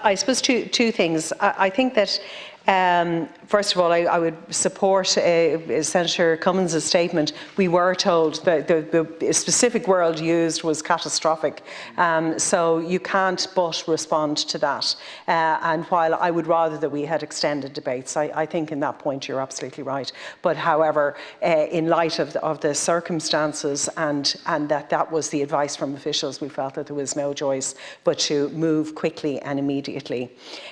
I suppose two things. I think that first of all, I would support Senator Cummins' statement. We were told that the specific word used was catastrophic, so you can't but respond to that. And while I would rather that we had extended debates, I think in that point you're absolutely right. But however, in light of the circumstances and that was the advice from officials, we felt that there was no choice but to move quickly and immediately.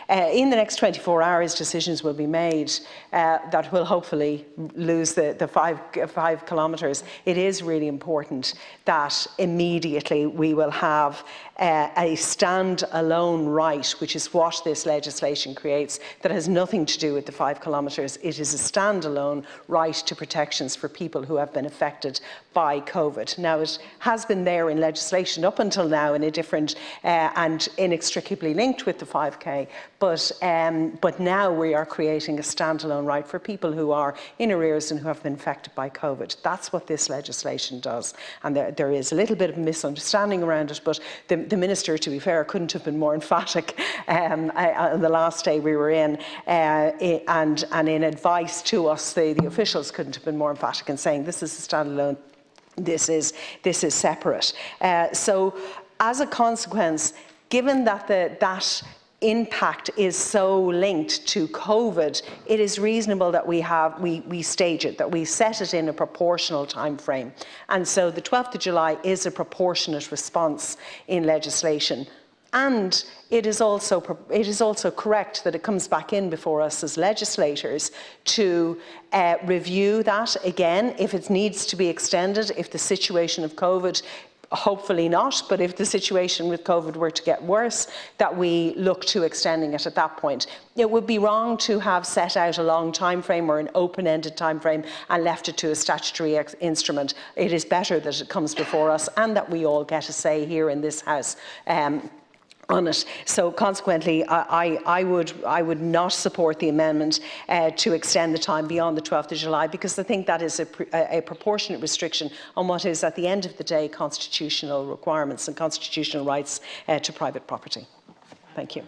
In the next 24 hours, decisions will be made that will hopefully lose the 5 kilometres. It is really important that immediately we will have a stand-alone right, which is what this legislation creates, that has nothing to do with the 5 kilometres. It is a stand-alone right to protections for people who have been affected by COVID. Now, it has been there in legislation up until now in a different and inextricably linked with the 5K, but now we are creating a standalone right for people who are in arrears and who have been affected by COVID. That's what this legislation does. And there is a little bit of misunderstanding around it, but the Minister, to be fair, couldn't have been more emphatic on the last day we were in, and in advice to us, the officials couldn't have been more emphatic in saying this is a standalone, this is separate. So as a consequence, given that that impact is so linked to COVID, it is reasonable that we stage it, that we set it in a proportional time frame. And so the 12th of July is a proportionate response in legislation. And it is also correct that it comes back in before us as legislators to review that again if it needs to be extended, if the situation of COVID, hopefully not, but if the situation with COVID were to get worse, that we look to extending it at that point. It would be wrong to have set out a long time frame or an open-ended time frame and left it to a statutory instrument. It is better that it comes before us and that we all get a say here in this House on it. So consequently, I would not support the amendment to extend the time beyond the 12th of July, because I think that is a proportionate restriction on what is, at the end of the day, constitutional requirements and constitutional rights to private property. Thank you.